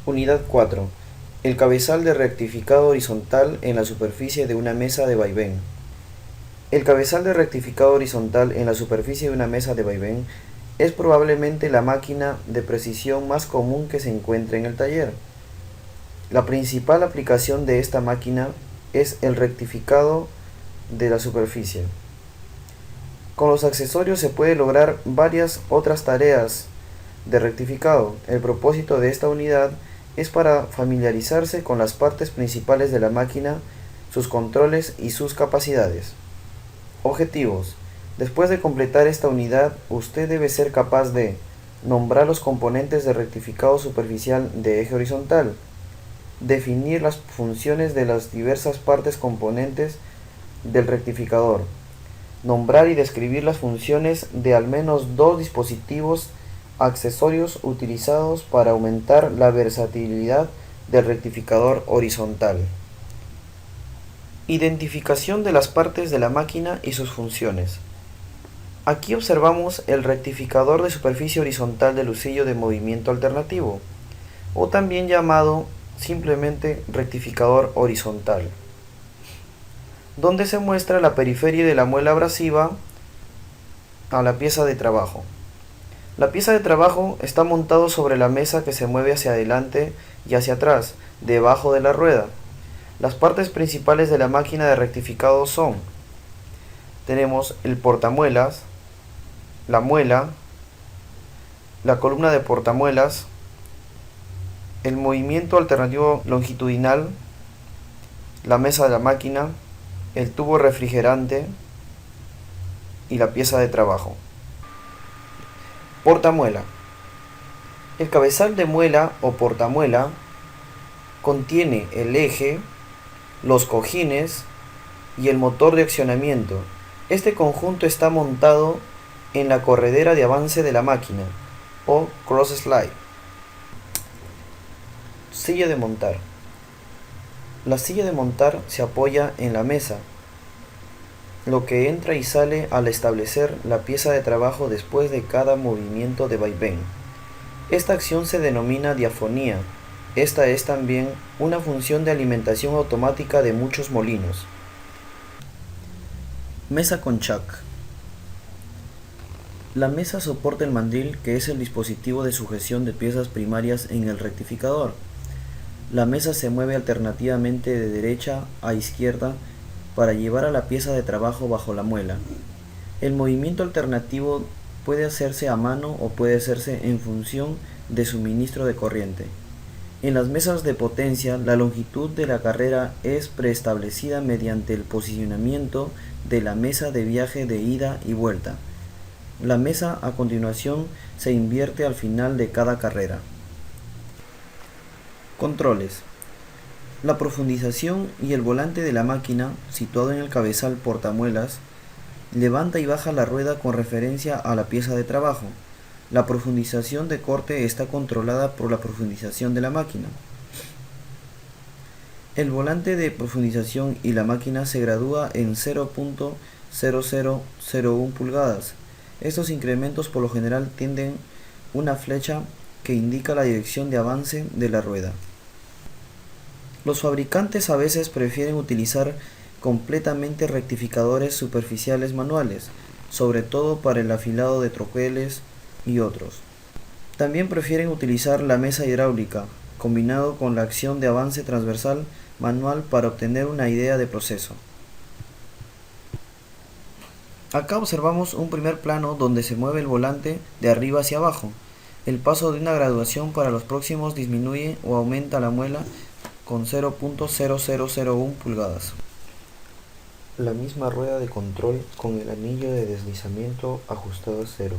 Unidad 4. El cabezal de rectificado horizontal en la superficie de una mesa de vaivén. El cabezal de rectificado horizontal en la superficie de una mesa de vaivén es probablemente la máquina de precisión más común que se encuentra en el taller. La principal aplicación de esta máquina es el rectificado de la superficie. Con los accesorios se puede lograr varias otras tareas de rectificado. El propósito de esta unidad es para familiarizarse con las partes principales de la máquina, sus controles y sus capacidades. Objetivos. Después de completar esta unidad, usted debe ser capaz de nombrar los componentes de rectificado superficial de eje horizontal, definir las funciones de las diversas partes componentes del rectificador, nombrar y describir las funciones de al menos dos dispositivos accesorios utilizados para aumentar la versatilidad del rectificador horizontal. Identificación de las partes de la máquina y sus funciones. Aquí observamos el rectificador de superficie horizontal de lucillo de movimiento alternativo, o también llamado simplemente rectificador horizontal, donde se muestra la periferia de la muela abrasiva a la pieza de trabajo. La pieza de trabajo está montado sobre la mesa que se mueve hacia adelante y hacia atrás, debajo de la rueda. Las partes principales de la máquina de rectificado son: tenemos el portamuelas, la muela, la columna de portamuelas, el movimiento alternativo longitudinal, la mesa de la máquina, el tubo refrigerante y la pieza de trabajo. Portamuela. El cabezal de muela o portamuela contiene el eje, los cojines y el motor de accionamiento. Este conjunto está montado en la corredera de avance de la máquina o cross slide. Silla de montar. La silla de montar se apoya en la mesa, lo que entra y sale al establecer la pieza de trabajo después de cada movimiento de vaivén. Esta acción se denomina diafonía. Esta es también una función de alimentación automática de muchos molinos. Mesa con chuck. La mesa soporta el mandril, que es el dispositivo de sujeción de piezas primarias en el rectificador. La mesa se mueve alternativamente de derecha a izquierda para llevar a la pieza de trabajo bajo la muela. El movimiento alternativo puede hacerse a mano o puede hacerse en función de suministro de corriente. En las mesas de potencia, la longitud de la carrera es preestablecida mediante el posicionamiento de la mesa de viaje de ida y vuelta. La mesa a continuación se invierte al final de cada carrera. Controles. La profundización y el volante de la máquina, situado en el cabezal portamuelas, levanta y baja la rueda con referencia a la pieza de trabajo. La profundización de corte está controlada por la profundización de la máquina. El volante de profundización y la máquina se gradúa en 0.0001 pulgadas. Estos incrementos por lo general tienen una flecha que indica la dirección de avance de la rueda. Los fabricantes a veces prefieren utilizar completamente rectificadores superficiales manuales, sobre todo para el afilado de troqueles y otros. También prefieren utilizar la mesa hidráulica, combinado con la acción de avance transversal manual para obtener una idea de proceso. Acá observamos un primer plano donde se mueve el volante de arriba hacia abajo. El paso de una graduación para los próximos disminuye o aumenta la muela con 0.0001 pulgadas. La misma rueda de control con el anillo de deslizamiento ajustado a cero.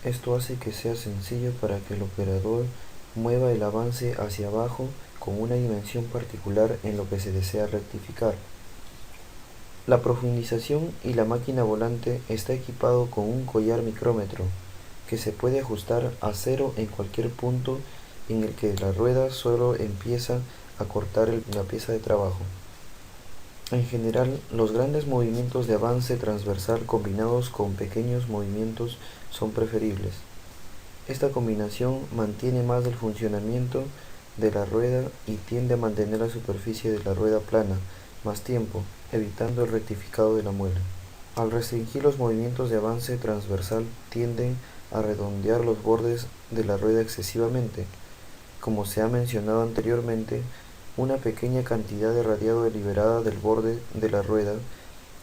Esto hace que sea sencillo para que el operador mueva el avance hacia abajo con una dimensión particular en lo que se desea rectificar. La profundización y la máquina volante está equipado con un collar micrómetro que se puede ajustar a cero en cualquier punto en el que la rueda solo empieza a cortar la pieza de trabajo. En general, los grandes movimientos de avance transversal combinados con pequeños movimientos son preferibles. Esta combinación mantiene más del funcionamiento de la rueda y tiende a mantener la superficie de la rueda plana más tiempo, evitando el rectificado de la muela. Al restringir los movimientos de avance transversal tienden a redondear los bordes de la rueda excesivamente. Como se ha mencionado anteriormente, una pequeña cantidad de radiado deliberada del borde de la rueda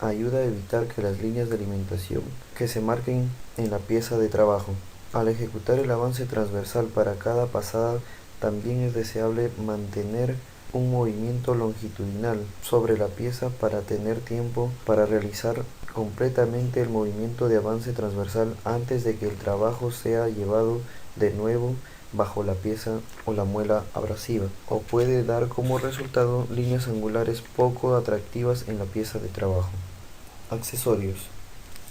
ayuda a evitar que las líneas de alimentación que se marquen en la pieza de trabajo. Al ejecutar el avance transversal para cada pasada, también es deseable mantener un movimiento longitudinal sobre la pieza para tener tiempo para realizar completamente el movimiento de avance transversal antes de que el trabajo sea llevado de nuevo bajo la pieza o la muela abrasiva, o puede dar como resultado líneas angulares poco atractivas en la pieza de trabajo. Accesorios.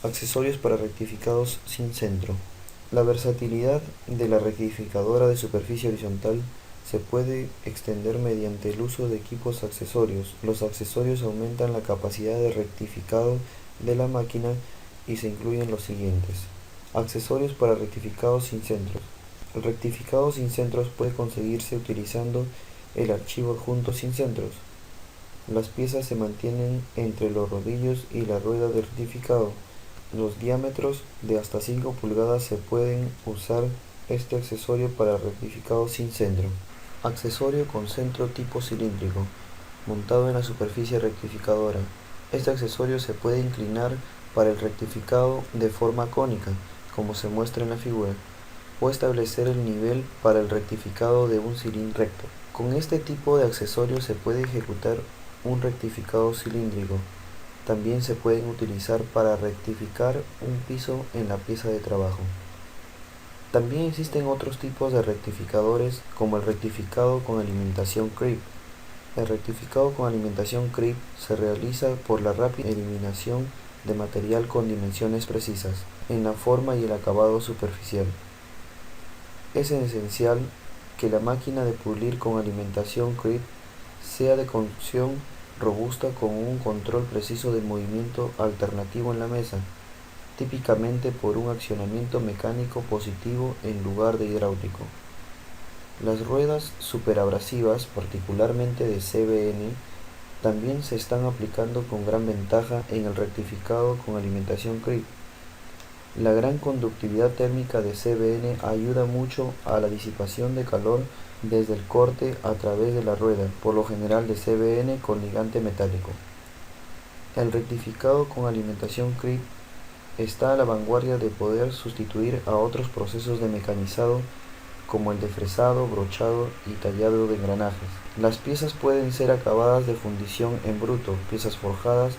Accesorios para rectificados sin centro. La versatilidad de la rectificadora de superficie horizontal se puede extender mediante el uso de equipos accesorios. Los accesorios aumentan la capacidad de rectificado de la máquina y se incluyen los siguientes. Accesorios para rectificados sin centros. El rectificado sin centros puede conseguirse utilizando el archivo adjunto sin centros. Las piezas se mantienen entre los rodillos y la rueda de rectificado. Los diámetros de hasta 5 pulgadas se pueden usar este accesorio para rectificado sin centro. Accesorio con centro tipo cilíndrico, montado en la superficie rectificadora. Este accesorio se puede inclinar para el rectificado de forma cónica, como se muestra en la figura, o establecer el nivel para el rectificado de un cilindro recto. Con este tipo de accesorio se puede ejecutar un rectificado cilíndrico. También se pueden utilizar para rectificar un piso en la pieza de trabajo. También existen otros tipos de rectificadores, como el rectificado con alimentación creep. El rectificado con alimentación creep se realiza por la rápida eliminación de material con dimensiones precisas en la forma y el acabado superficial. Es esencial que la máquina de pulir con alimentación creep sea de construcción robusta con un control preciso de movimiento alternativo en la mesa, típicamente por un accionamiento mecánico positivo en lugar de hidráulico. Las ruedas superabrasivas, particularmente de CBN, también se están aplicando con gran ventaja en el rectificado con alimentación creep. La gran conductividad térmica de CBN ayuda mucho a la disipación de calor desde el corte a través de la rueda, por lo general de CBN con ligante metálico. El rectificado con alimentación creep está a la vanguardia de poder sustituir a otros procesos de mecanizado como el de fresado, brochado y tallado de engranajes. Las piezas pueden ser acabadas de fundición en bruto, piezas forjadas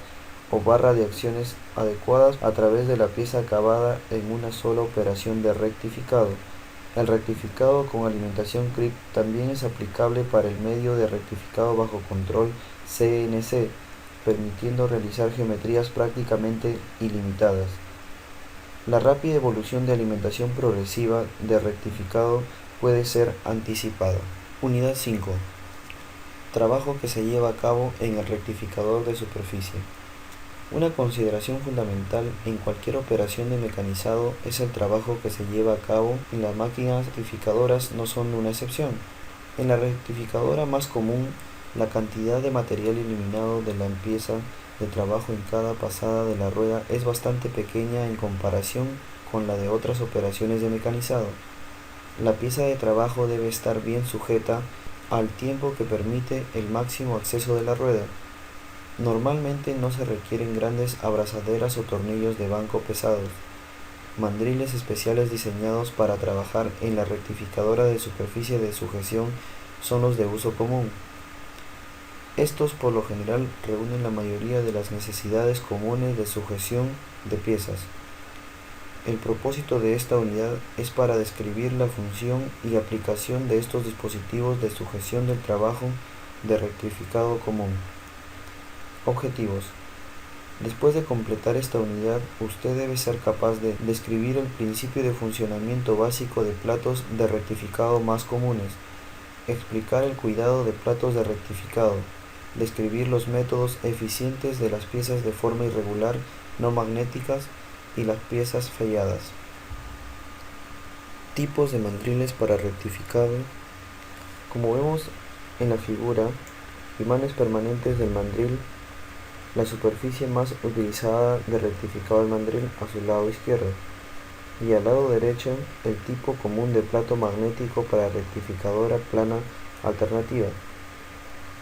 o barra de acciones adecuadas a través de la pieza acabada en una sola operación de rectificado. El rectificado con alimentación creep también es aplicable para el medio de rectificado bajo control CNC, permitiendo realizar geometrías prácticamente ilimitadas. La rápida evolución de alimentación progresiva de rectificado puede ser anticipada. Unidad 5. Trabajo que se lleva a cabo en el rectificador de superficie. Una consideración fundamental en cualquier operación de mecanizado es el trabajo que se lleva a cabo y las máquinas rectificadoras no son una excepción. En la rectificadora más común, la cantidad de material eliminado de la pieza de trabajo en cada pasada de la rueda es bastante pequeña en comparación con la de otras operaciones de mecanizado. La pieza de trabajo debe estar bien sujeta al tiempo que permite el máximo acceso de la rueda. Normalmente no se requieren grandes abrazaderas o tornillos de banco pesados. Mandriles especiales diseñados para trabajar en la rectificadora de superficie de sujeción son los de uso común. Estos por lo general reúnen la mayoría de las necesidades comunes de sujeción de piezas. El propósito de esta unidad es para describir la función y aplicación de estos dispositivos de sujeción del trabajo de rectificado común. Objetivos. Después de completar esta unidad, usted debe ser capaz de describir el principio de funcionamiento básico de platos de rectificado más comunes, explicar el cuidado de platos de rectificado, describir los métodos eficientes de las piezas de forma irregular no magnéticas y las piezas falladas. Tipos de mandriles para rectificado. Como vemos en la figura, imanes permanentes del mandril, la superficie más utilizada de rectificado del mandril a su lado izquierdo, y al lado derecho el tipo común de plato magnético para rectificadora plana alternativa.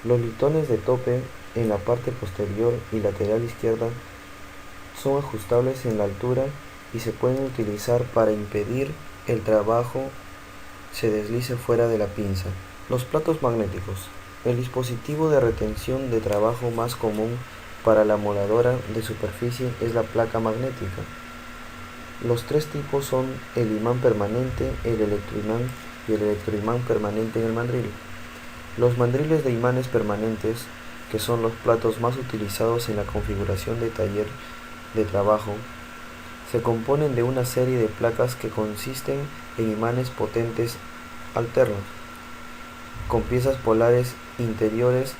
Los litones de tope en la parte posterior y lateral izquierda son ajustables en la altura y se pueden utilizar para impedir el trabajo se deslice fuera de la pinza. Los platos magnéticos. El dispositivo de retención de trabajo más común para la moladora de superficie es la placa magnética. Los tres tipos son el imán permanente, el electroimán y el electroimán permanente en el mandril. Los mandriles de imanes permanentes, que son los platos más utilizados en la configuración de taller de trabajo, se componen de una serie de placas que consisten en imanes potentes alternos, con piezas polares interiores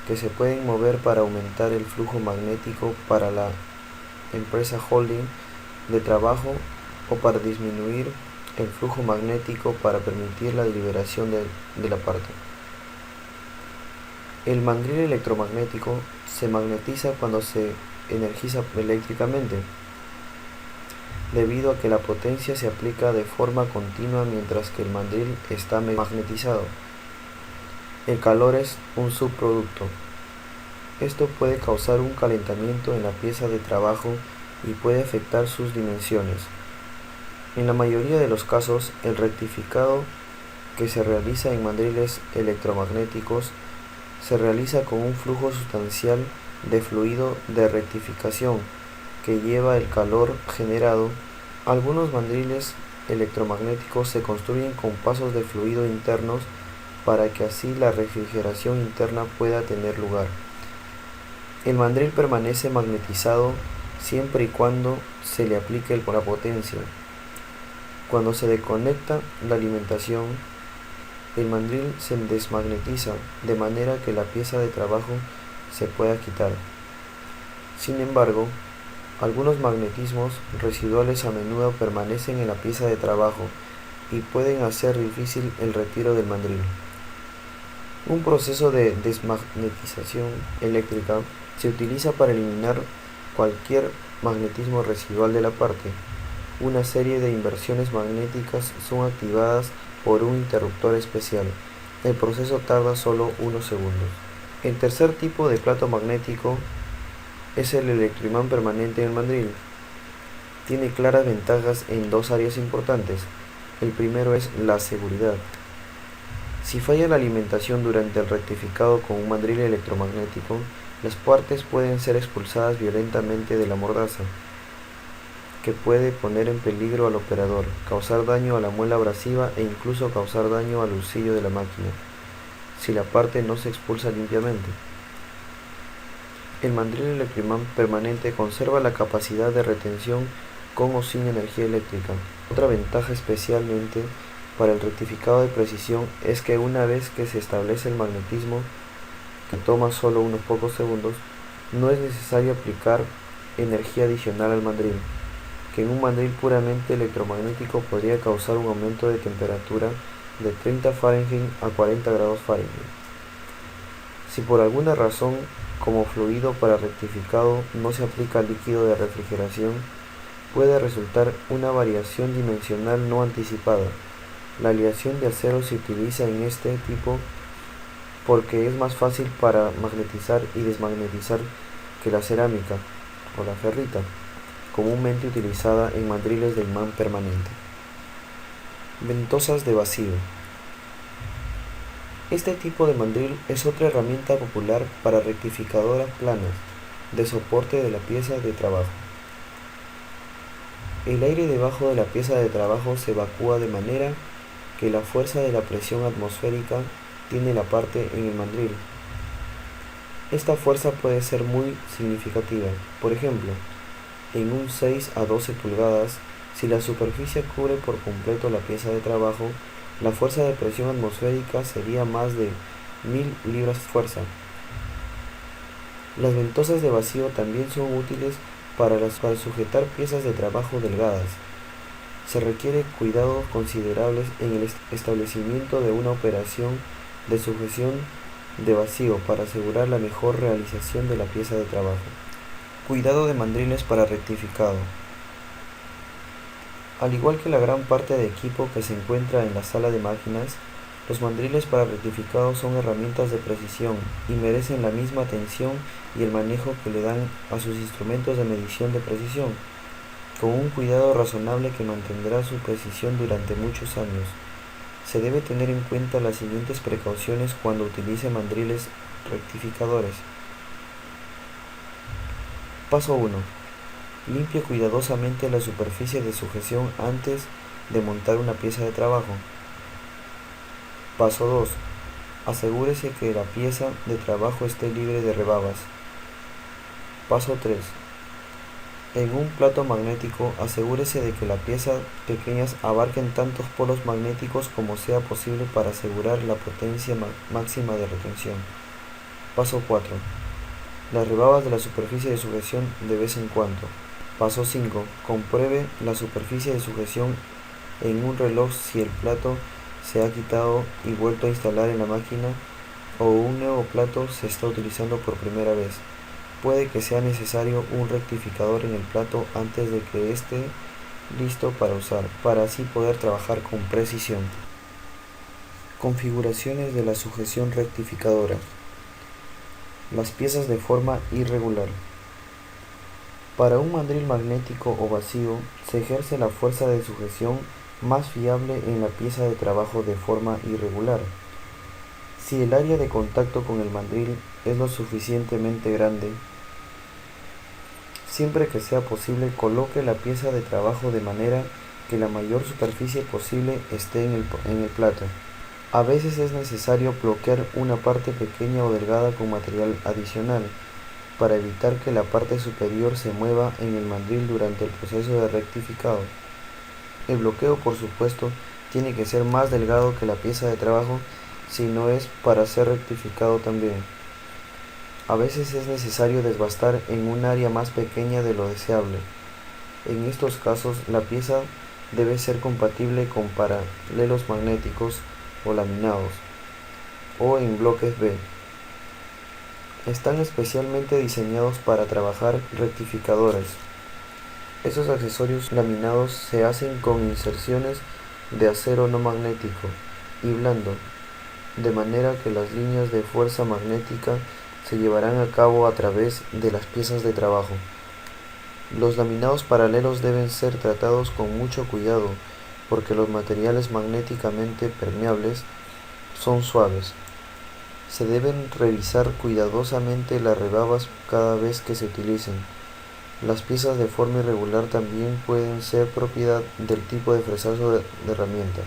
que se pueden mover para aumentar el flujo magnético para la empresa holding de trabajo o para disminuir el flujo magnético para permitir la liberación de la parte. El mandril electromagnético se magnetiza cuando se energiza eléctricamente, debido a que la potencia se aplica de forma continua mientras que el mandril está magnetizado. El calor es un subproducto. Esto puede causar un calentamiento en la pieza de trabajo y puede afectar sus dimensiones. En la mayoría de los casos, el rectificado que se realiza en mandriles electromagnéticos se realiza con un flujo sustancial de fluido de rectificación que lleva el calor generado. Algunos mandriles electromagnéticos se construyen con pasos de fluido internos para que así la refrigeración interna pueda tener lugar. El mandril permanece magnetizado siempre y cuando se le aplique la potencia. Cuando se desconecta la alimentación, el mandril se desmagnetiza de manera que la pieza de trabajo se pueda quitar. Sin embargo, algunos magnetismos residuales a menudo permanecen en la pieza de trabajo y pueden hacer difícil el retiro del mandril. Un proceso de desmagnetización eléctrica se utiliza para eliminar cualquier magnetismo residual de la parte. Una serie de inversiones magnéticas son activadas por un interruptor especial. El proceso tarda solo unos segundos. El tercer tipo de plato magnético es el electroimán permanente en el mandril. Tiene claras ventajas en dos áreas importantes. El primero es la seguridad. Si falla la alimentación durante el rectificado con un mandril electromagnético, las partes pueden ser expulsadas violentamente de la mordaza, que puede poner en peligro al operador, causar daño a la muela abrasiva e incluso causar daño al bolsillo de la máquina, si la parte no se expulsa limpiamente. El mandril electroimán permanente conserva la capacidad de retención con o sin energía eléctrica. Otra ventaja especialmente para el rectificado de precisión es que una vez que se establece el magnetismo, que toma solo unos pocos segundos, no es necesario aplicar energía adicional al mandril, que en un mandril puramente electromagnético podría causar un aumento de temperatura de 30 Fahrenheit a 40 grados Fahrenheit. Si por alguna razón, como fluido para rectificado, no se aplica líquido de refrigeración, puede resultar una variación dimensional no anticipada. La aleación de acero se utiliza en este tipo porque es más fácil para magnetizar y desmagnetizar que la cerámica o la ferrita, comúnmente utilizada en mandriles de imán permanente. Ventosas de vacío. Este tipo de mandril es otra herramienta popular para rectificadoras planas de soporte de la pieza de trabajo. El aire debajo de la pieza de trabajo se evacúa de manera que la fuerza de la presión atmosférica tiene la parte en el mandril. Esta fuerza puede ser muy significativa. Por ejemplo, en un 6 a 12 pulgadas, si la superficie cubre por completo la pieza de trabajo, la fuerza de presión atmosférica sería más de 1000 libras fuerza. Las ventosas de vacío también son útiles para sujetar piezas de trabajo delgadas. Se requiere cuidados considerables en el establecimiento de una operación de sujeción de vacío para asegurar la mejor realización de la pieza de trabajo. Cuidado de mandriles para rectificado. Al igual que la gran parte de equipo que se encuentra en la sala de máquinas, los mandriles para rectificado son herramientas de precisión y merecen la misma atención y el manejo que le dan a sus instrumentos de medición de precisión, con un cuidado razonable que mantendrá su precisión durante muchos años. Se debe tener en cuenta las siguientes precauciones cuando utilice mandriles rectificadores. Paso 1. Limpie cuidadosamente la superficie de sujeción antes de montar una pieza de trabajo. Paso 2. Asegúrese que la pieza de trabajo esté libre de rebabas. Paso 3. En un plato magnético, asegúrese de que las piezas pequeñas abarquen tantos polos magnéticos como sea posible para asegurar la potencia máxima de retención. Paso 4. Las rebabas de la superficie de sujeción de vez en cuando. Paso 5. Compruebe la superficie de sujeción en un reloj si el plato se ha quitado y vuelto a instalar en la máquina o un nuevo plato se está utilizando por primera vez. Puede que sea necesario un rectificador en el plato antes de que esté listo para usar, para así poder trabajar con precisión. Configuraciones de la sujeción rectificadora. Las piezas de forma irregular. Para un mandril magnético o vacío, se ejerce la fuerza de sujeción más fiable en la pieza de trabajo de forma irregular. Si el área de contacto con el mandril es lo suficientemente grande, siempre que sea posible, coloque la pieza de trabajo de manera que la mayor superficie posible esté en el plato. A veces es necesario bloquear una parte pequeña o delgada con material adicional, para evitar que la parte superior se mueva en el mandril durante el proceso de rectificado. El bloqueo, por supuesto, tiene que ser más delgado que la pieza de trabajo si no es para ser rectificado también. A veces es necesario desbastar en un área más pequeña de lo deseable. En estos casos, la pieza debe ser compatible con paralelos magnéticos o laminados, o en bloques B. Están especialmente diseñados para trabajar rectificadores. Estos accesorios laminados se hacen con inserciones de acero no magnético y blando, de manera que las líneas de fuerza magnética se llevarán a cabo a través de las piezas de trabajo. Los laminados paralelos deben ser tratados con mucho cuidado porque los materiales magnéticamente permeables son suaves. Se deben revisar cuidadosamente las rebabas cada vez que se utilicen. Las piezas de forma irregular también pueden ser propiedad del tipo de fresazo de herramienta.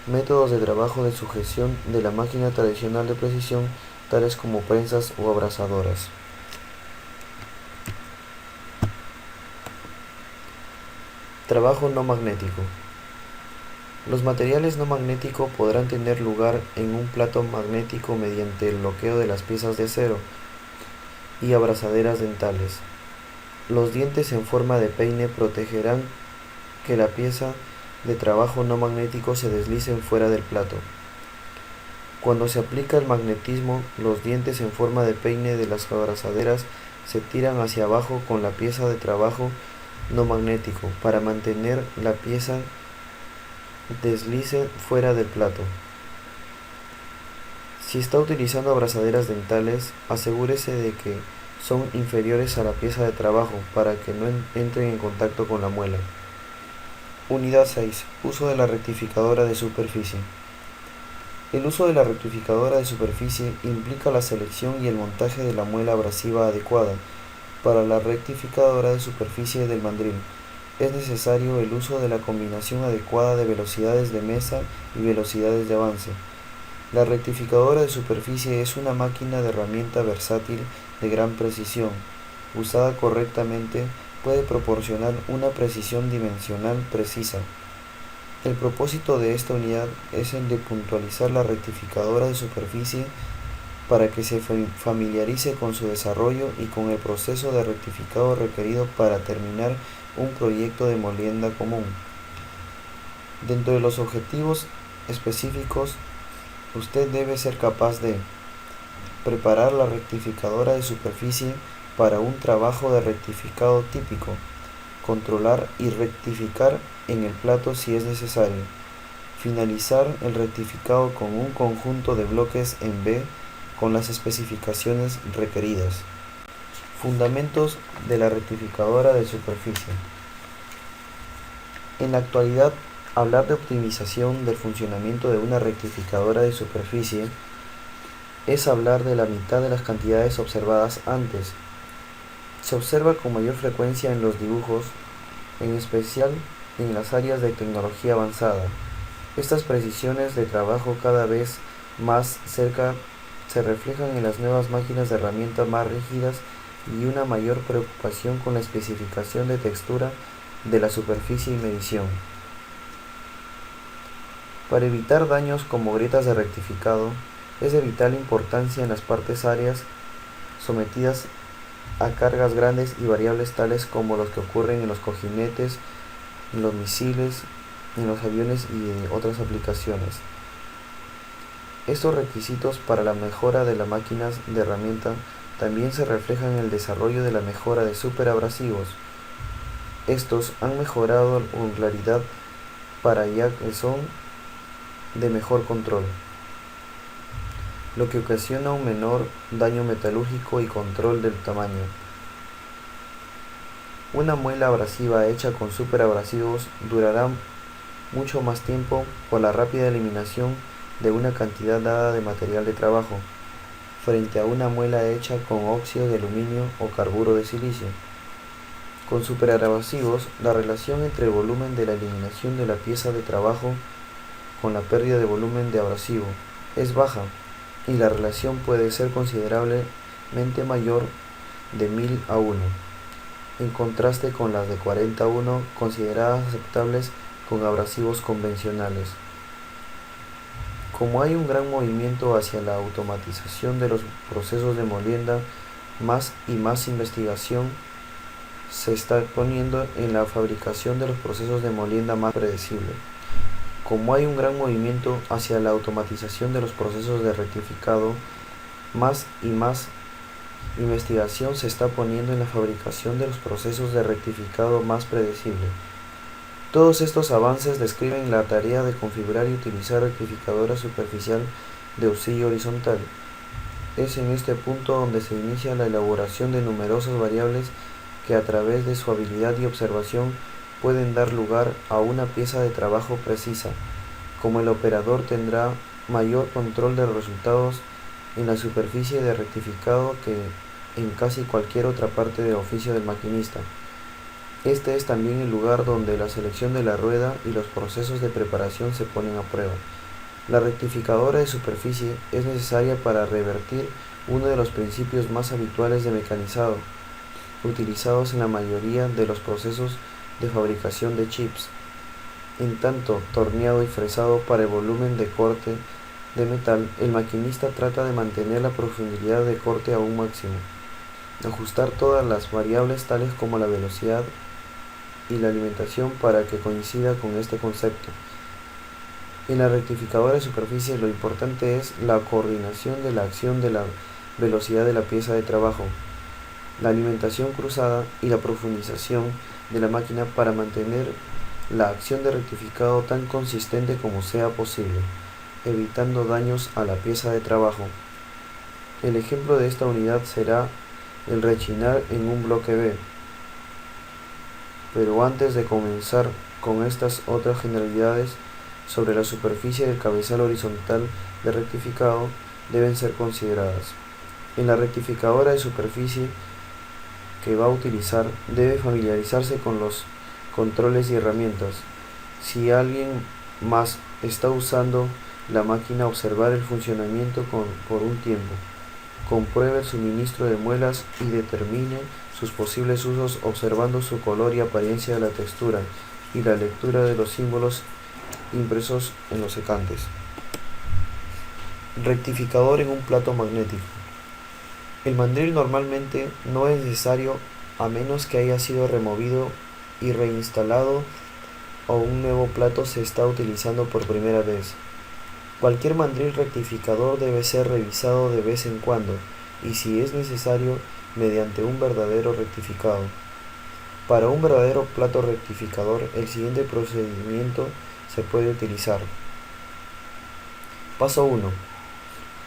Métodos de trabajo de sujeción de la máquina tradicional de precisión, tales como prensas o abrazadoras. Trabajo no magnético. Los materiales no magnéticos podrán tener lugar en un plato magnético mediante el bloqueo de las piezas de acero y abrazaderas dentales. Los dientes en forma de peine protegerán que la pieza de trabajo no magnético se deslicen fuera del plato. Cuando se aplica el magnetismo, los dientes en forma de peine de las abrazaderas se tiran hacia abajo con la pieza de trabajo no magnético para mantener la pieza deslice fuera del plato. Si está utilizando abrazaderas dentales, asegúrese de que son inferiores a la pieza de trabajo para que no entren en contacto con la muela. Unidad 6. Uso de la rectificadora de superficie. El uso de la rectificadora de superficie implica la selección y el montaje de la muela abrasiva adecuada para la rectificadora de superficie del mandril. Es necesario el uso de la combinación adecuada de velocidades de mesa y velocidades de avance. La rectificadora de superficie es una máquina de herramienta versátil de gran precisión. Usada correctamente, puede proporcionar una precisión dimensional precisa. El propósito de esta unidad es el de puntualizar la rectificadora de superficie para que se familiarice con su desarrollo y con el proceso de rectificado requerido para terminar un proyecto de molienda común. Dentro de los objetivos específicos Usted debe ser capaz de preparar la rectificadora de superficie para un trabajo de rectificado típico, controlar y rectificar en el plato si es necesario, finalizar el rectificado con un conjunto de bloques en B con las especificaciones requeridas. Fundamentos de la rectificadora de superficie. En la actualidad, hablar de optimización del funcionamiento de una rectificadora de superficie es hablar de la mitad de las cantidades observadas antes. Se observa con mayor frecuencia en los dibujos, en especial en las áreas de tecnología avanzada. Estas precisiones de trabajo cada vez más cerca se reflejan en las nuevas máquinas de herramientas más rígidas y una mayor preocupación con la especificación de textura de la superficie y medición. Para evitar daños como grietas de rectificado, es de vital importancia en las partes áreas sometidas a cargas grandes y variables tales como los que ocurren en los cojinetes, en los misiles, en los aviones y en otras aplicaciones. Estos requisitos para la mejora de las máquinas de herramienta también se reflejan en el desarrollo de la mejora de superabrasivos. Estos han mejorado con claridad para ya que son de mejor control, lo que ocasiona un menor daño metalúrgico y control del tamaño. Una muela abrasiva hecha con superabrasivos durará mucho más tiempo por la rápida eliminación de una cantidad dada de material de trabajo, frente a una muela hecha con óxido de aluminio o carburo de silicio. Con superabrasivos, la relación entre el volumen de la eliminación de la pieza de trabajo con la pérdida de volumen de abrasivo es baja, y la relación puede ser considerablemente mayor de 1000 a 1, en contraste con las de 40 a 1 consideradas aceptables con abrasivos convencionales. Como hay un gran movimiento hacia la automatización de los procesos de molienda, más y más investigación se está poniendo en la fabricación de los procesos de molienda más predecible. Como hay un gran movimiento hacia la automatización de los procesos de rectificado, más y más investigación se está poniendo en la fabricación de los procesos de rectificado más predecible. Todos estos avances describen la tarea de configurar y utilizar rectificadora superficial de auxilio horizontal. Es en este punto donde se inicia la elaboración de numerosas variables que a través de su habilidad y observación pueden dar lugar a una pieza de trabajo precisa. Como el operador tendrá mayor control de los resultados en la superficie de rectificado que en casi cualquier otra parte del oficio del maquinista. Este es también el lugar donde la selección de la rueda y los procesos de preparación se ponen a prueba. La rectificadora de superficie es necesaria para revertir uno de los principios más habituales de mecanizado, utilizados en la mayoría de los procesos de fabricación de chips, en tanto torneado y fresado para el volumen de corte de metal. El maquinista trata de mantener la profundidad de corte a un máximo, ajustar todas las variables tales como la velocidad y la alimentación para que coincida con este concepto. En la rectificadora de superficie lo importante es la coordinación de la acción de la velocidad de la pieza de trabajo, la alimentación cruzada y la profundización de la máquina para mantener la acción de rectificado tan consistente como sea posible, evitando daños a la pieza de trabajo. El ejemplo de esta unidad será el rechinar en un bloque B. Pero antes de comenzar con estas otras generalidades sobre la superficie del cabezal horizontal de rectificado deben ser consideradas. En la rectificadora de superficie que va a utilizar debe familiarizarse con los controles y herramientas. Si alguien más está usando la máquina, observar el funcionamiento por un tiempo. Compruebe el suministro de muelas y determine sus posibles usos observando su color y apariencia de la textura y la lectura de los símbolos impresos en los secantes. Rectificador en un plato magnético. El mandril normalmente no es necesario a menos que haya sido removido y reinstalado o un nuevo plato se está utilizando por primera vez. Cualquier mandril rectificador debe ser revisado de vez en cuando y, si es necesario, mediante un verdadero rectificado. Para un verdadero plato rectificador, el siguiente procedimiento se puede utilizar. Paso 1.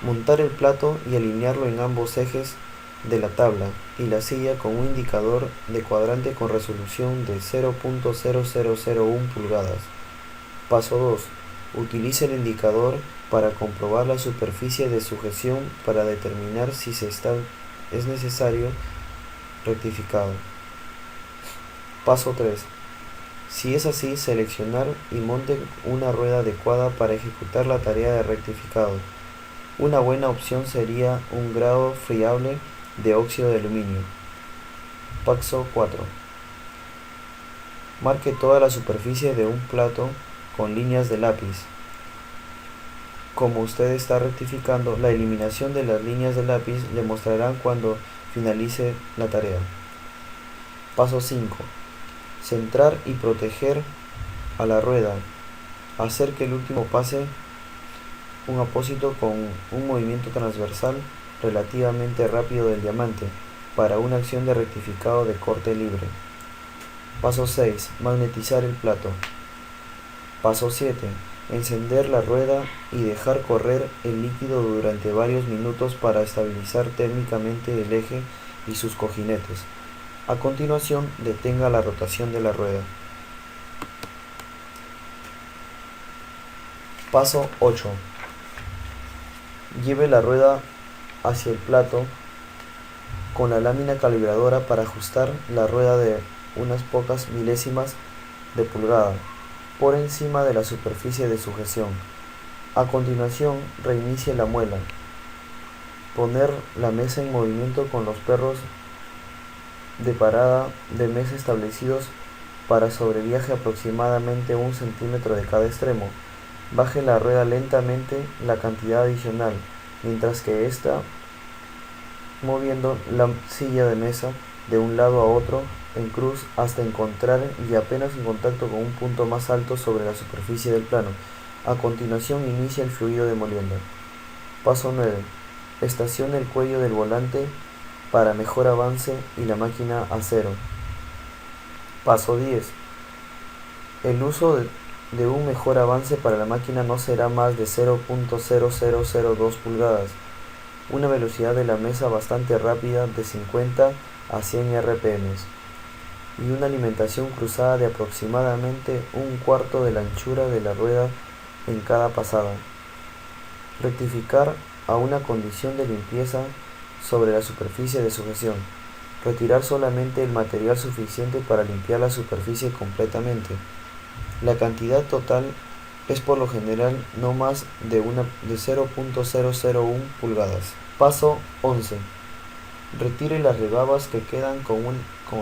Montar el plato y alinearlo en ambos ejes de la tabla y la silla con un indicador de cuadrante con resolución de 0.0001 pulgadas. Paso 2. Utilice el indicador para comprobar la superficie de sujeción para determinar si es necesario rectificado. Paso 3. Si es así, seleccionar y monte una rueda adecuada para ejecutar la tarea de rectificado. Una buena opción sería un grado friable de óxido de aluminio. Paso 4. Marque toda la superficie de un plato con líneas de lápiz. Como usted está rectificando, la eliminación de las líneas de lápiz le mostrarán cuando finalice la tarea. Paso 5. Centrar y proteger a la rueda. Hacer que el último pase un apósito con un movimiento transversal relativamente rápido del diamante para una acción de rectificado de corte libre. Paso 6. Magnetizar el plato. Paso 7. Encender la rueda y dejar correr el líquido durante varios minutos para estabilizar térmicamente el eje y sus cojinetes. A continuación, detenga la rotación de la rueda. Paso 8. Lleve la rueda hacia el plato con la lámina calibradora para ajustar la rueda de unas pocas milésimas de pulgada por encima de la superficie de sujeción. A continuación, reinicie la muela. Poner la mesa en movimiento con los perros de parada de mesa establecidos para sobreviaje aproximadamente 1 centímetro de cada extremo. Baje la rueda lentamente la cantidad adicional, mientras que está moviendo la silla de mesa de un lado a otro en cruz hasta encontrar y apenas en contacto con un punto más alto sobre la superficie del plano. A continuación, inicia el fluido de molienda. Paso 9. Estacione el cuello del volante para mejor avance y la máquina a cero. Paso 10. El uso de un mejor avance para la máquina no será más de 0.0002 pulgadas, una velocidad de la mesa bastante rápida de 50 a 100 RPM y una alimentación cruzada de aproximadamente un cuarto de la anchura de la rueda en cada pasada. Rectificar a una condición de limpieza sobre la superficie de sujeción. Retirar solamente el material suficiente para limpiar la superficie completamente. La cantidad total es por lo general no más de 0.001 pulgadas. Paso 11. Retire las rebabas que quedan con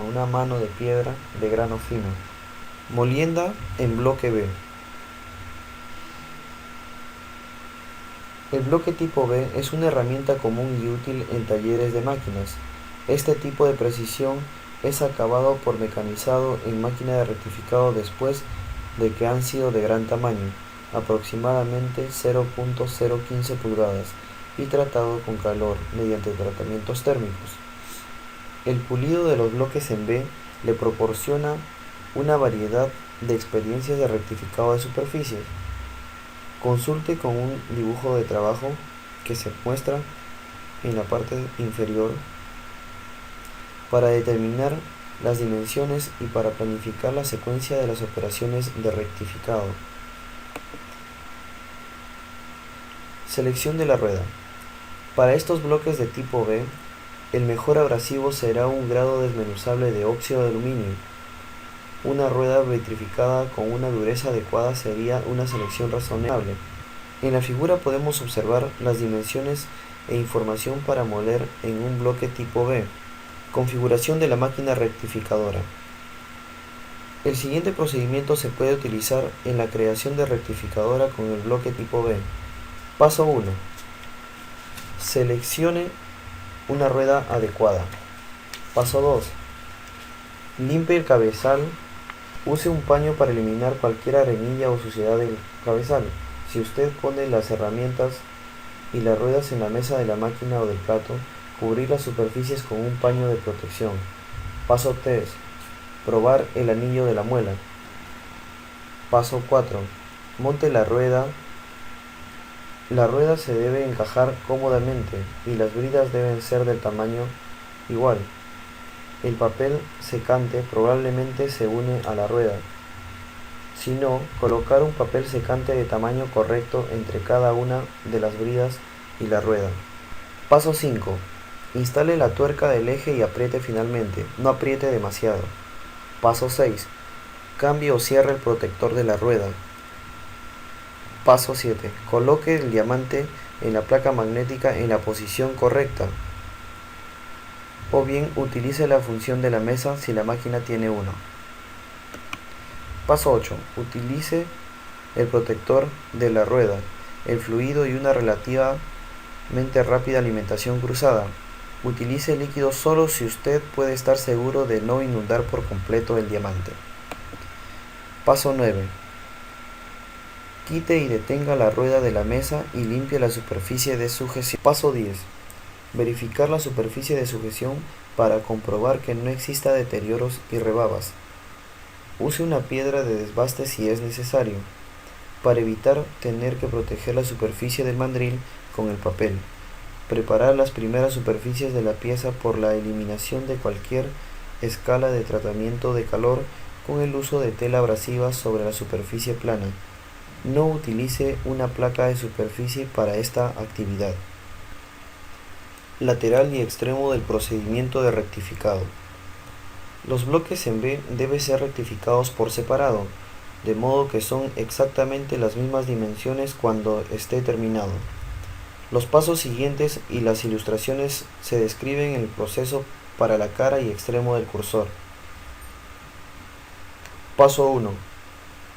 una mano de piedra de grano fino. Molienda en bloque B. El bloque tipo B es una herramienta común y útil en talleres de máquinas. Este tipo de precisión es acabado por mecanizado en máquina de rectificado después de que han sido de gran tamaño, aproximadamente 0.015 pulgadas, y tratado con calor mediante tratamientos térmicos. El pulido de los bloques en B le proporciona una variedad de experiencias de rectificado de superficies. Consulte con un dibujo de trabajo que se muestra en la parte inferior para determinar las dimensiones y para planificar la secuencia de las operaciones de rectificado. Selección de la rueda. Para estos bloques de tipo B, el mejor abrasivo será un grado desmenuzable de óxido de aluminio. Una rueda vitrificada con una dureza adecuada sería una selección razonable. En la figura podemos observar las dimensiones e información para moler en un bloque tipo B. Configuración de la máquina rectificadora. El siguiente procedimiento se puede utilizar en la creación de rectificadora con el bloque tipo B. Paso 1. Seleccione una rueda adecuada. Paso 2. Limpie el cabezal. Use un paño para eliminar cualquier arenilla o suciedad del cabezal. Si usted pone las herramientas y las ruedas en la mesa de la máquina o del plato, cubrir las superficies con un paño de protección. Paso 3. Probar el anillo de la muela. Paso 4. Monte la rueda. La rueda se debe encajar cómodamente y las bridas deben ser del tamaño igual. El papel secante probablemente se une a la rueda. Si no, colocar un papel secante de tamaño correcto entre cada una de las bridas y la rueda. Paso 5. Instale la tuerca del eje y apriete finalmente, no apriete demasiado. Paso 6. Cambie o cierre el protector de la rueda. Paso 7. Coloque el diamante en la placa magnética en la posición correcta. O bien utilice la función de la mesa si la máquina tiene uno. Paso 8. Utilice el protector de la rueda, el fluido y una relativamente rápida alimentación cruzada. Utilice el líquido solo si usted puede estar seguro de no inundar por completo el diamante. Paso 9. Quite y detenga la rueda de la mesa y limpie la superficie de sujeción. Paso 10. Verificar la superficie de sujeción para comprobar que no exista deterioros y rebabas. Use una piedra de desbaste si es necesario, para evitar tener que proteger la superficie del mandril con el papel. Preparar las primeras superficies de la pieza por la eliminación de cualquier escala de tratamiento de calor con el uso de tela abrasiva sobre la superficie plana. No utilice una placa de superficie para esta actividad. Lateral y extremo del procedimiento de rectificado. Los bloques en B deben ser rectificados por separado, de modo que son exactamente las mismas dimensiones cuando esté terminado. Los pasos siguientes y las ilustraciones se describen en el proceso para la cara y extremo del cursor. Paso 1.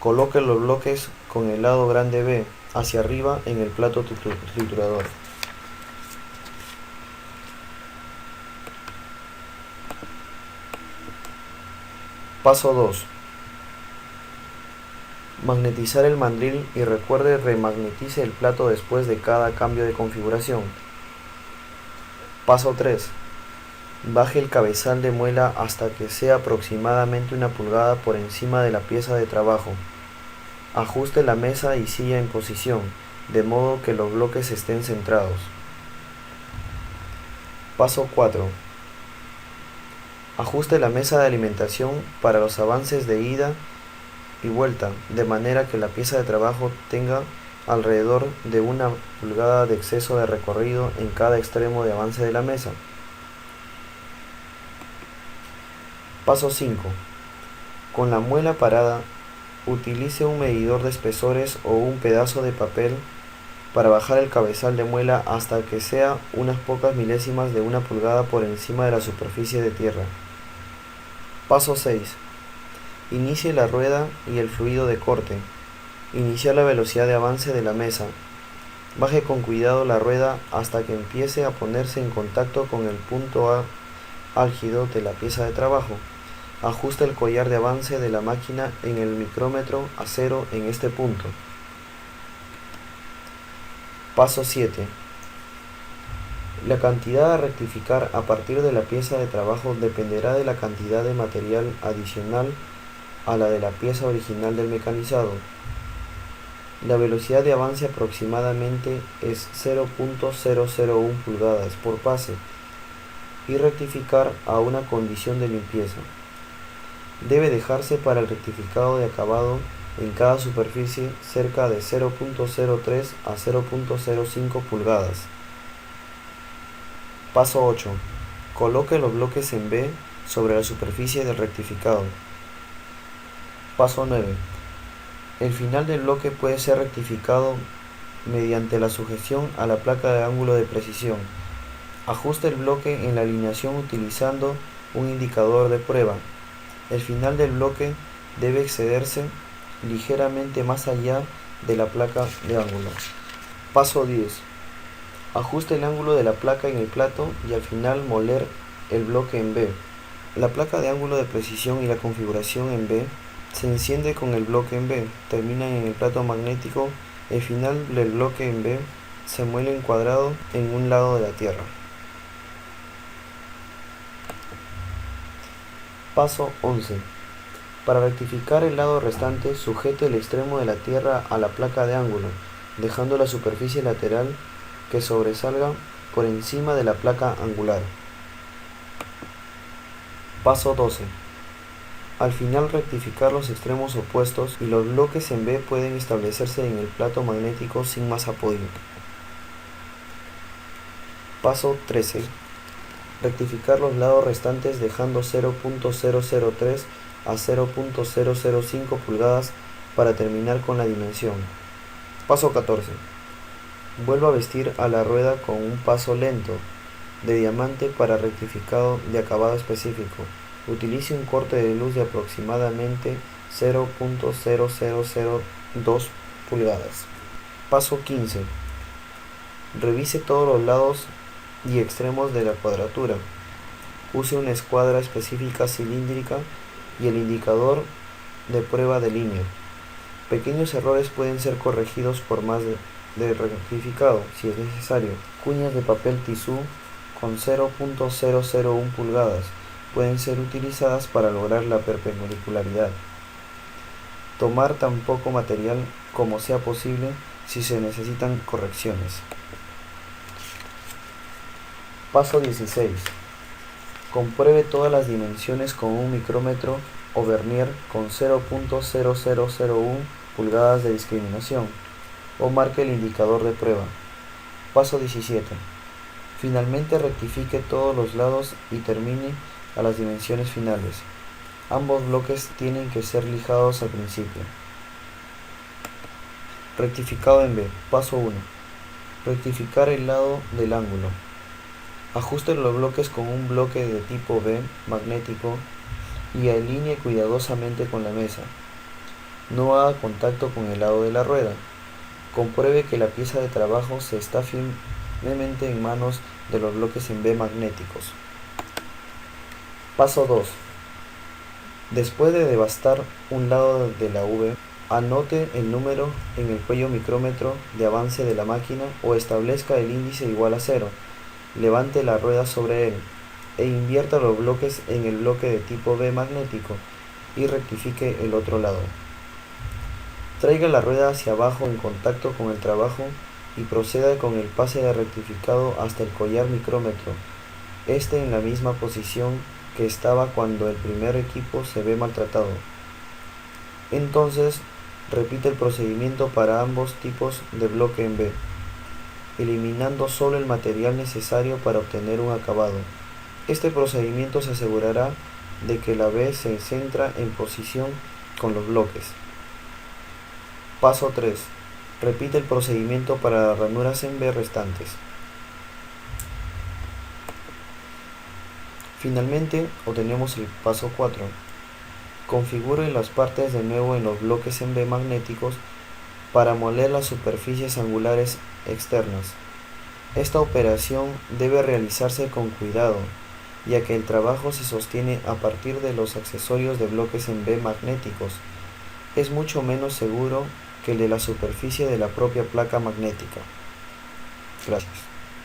Coloque los bloques con el lado grande B hacia arriba en el plato triturador. Paso 2. Magnetizar el mandril y recuerde remagnetice el plato después de cada cambio de configuración. Paso 3. Baje el cabezal de muela hasta que sea aproximadamente 1 pulgada por encima de la pieza de trabajo. Ajuste la mesa y silla en posición, de modo que los bloques estén centrados. Paso 4. Ajuste la mesa de alimentación para los avances de ida y vuelta, de manera que la pieza de trabajo tenga alrededor de 1 pulgada de exceso de recorrido en cada extremo de avance de la mesa. Paso 5. Con la muela parada, utilice un medidor de espesores o un pedazo de papel para bajar el cabezal de muela hasta que sea unas pocas milésimas de 1 pulgada por encima de la superficie de tierra. Paso 6. Inicie la rueda y el fluido de corte. Iniciar la velocidad de avance de la mesa. Baje con cuidado la rueda hasta que empiece a ponerse en contacto con el punto álgido de la pieza de trabajo. Ajuste el collar de avance de la máquina en el micrómetro a 0 en este punto. Paso 7. La cantidad a rectificar a partir de la pieza de trabajo dependerá de la cantidad de material adicional a la de la pieza original del mecanizado. La velocidad de avance aproximadamente es 0.001 pulgadas por pase y rectificar a una condición de limpieza. Debe dejarse para el rectificado de acabado en cada superficie cerca de 0.03 a 0.05 pulgadas. Paso 8. Coloque los bloques en B sobre la superficie del rectificado. Paso 9. El final del bloque puede ser rectificado mediante la sujeción a la placa de ángulo de precisión. Ajuste el bloque en la alineación utilizando un indicador de prueba. El final del bloque debe excederse ligeramente más allá de la placa de ángulo. Paso 10. Ajuste el ángulo de la placa en el plato y al final moler el bloque en B. La placa de ángulo de precisión y la configuración en B se enciende con el bloque en B, terminan en el plato magnético El final del bloque en B se muele encuadrado en un lado de la Tierra. Paso 11. Para rectificar el lado restante, sujete el extremo de la Tierra a la placa de ángulo, dejando la superficie lateral que sobresalga por encima de la placa angular. Paso 12. Al final rectificar los extremos opuestos y los bloques en B pueden establecerse en el plato magnético sin más apoyo. Paso 13. Rectificar los lados restantes dejando 0.003 a 0.005 pulgadas para terminar con la dimensión. Paso 14. Vuelva a vestir a la rueda con un paso lento de diamante para rectificado de acabado específico. Utilice un corte de luz de aproximadamente 0.0002 pulgadas. Paso 15. Revise todos los lados y extremos de la cuadratura. Use una escuadra específica cilíndrica y el indicador de prueba de línea. Pequeños errores pueden ser corregidos por más de rectificado si es necesario. Cuñas de papel tisú con 0.001 pulgadas pueden ser utilizadas para lograr la perpendicularidad. Tomar tan poco material como sea posible si se necesitan correcciones. Paso 16. Compruebe todas las dimensiones con un micrómetro o vernier con 0.0001 pulgadas de discriminación o marque el indicador de prueba. Paso 17. Finalmente rectifique todos los lados y termine a las dimensiones finales. Ambos bloques tienen que ser lijados al principio. Rectificado en B. Paso 1. Rectificar el lado del ángulo. Ajuste los bloques con un bloque de tipo B magnético y alinee cuidadosamente con la mesa. No haga contacto con el lado de la rueda. Compruebe que la pieza de trabajo se está firmemente en manos de los bloques en B magnéticos. Paso 2. Después de devastar un lado de la V, anote el número en el cuello micrómetro de avance de la máquina o establezca el índice igual a 0. Levante la rueda sobre él e invierta los bloques en el bloque de tipo B magnético y rectifique el otro lado. Traiga la rueda hacia abajo en contacto con el trabajo y proceda con el pase de rectificado hasta el collar micrómetro, en la misma posición que estaba cuando el primer equipo se ve maltratado. Entonces, repite el procedimiento para ambos tipos de bloque en B, eliminando solo el material necesario para obtener un acabado. Este procedimiento se asegurará de que la B se centra en posición con los bloques. Paso 3. Repite el procedimiento para las ranuras en B restantes. Finalmente, obtenemos el paso 4. Configure las partes de nuevo en los bloques en B magnéticos para moler las superficies angulares externas. Esta operación debe realizarse con cuidado, ya que el trabajo se sostiene a partir de los accesorios de bloques en B magnéticos. Es mucho menos seguro que el de la superficie de la propia placa magnética. Gracias.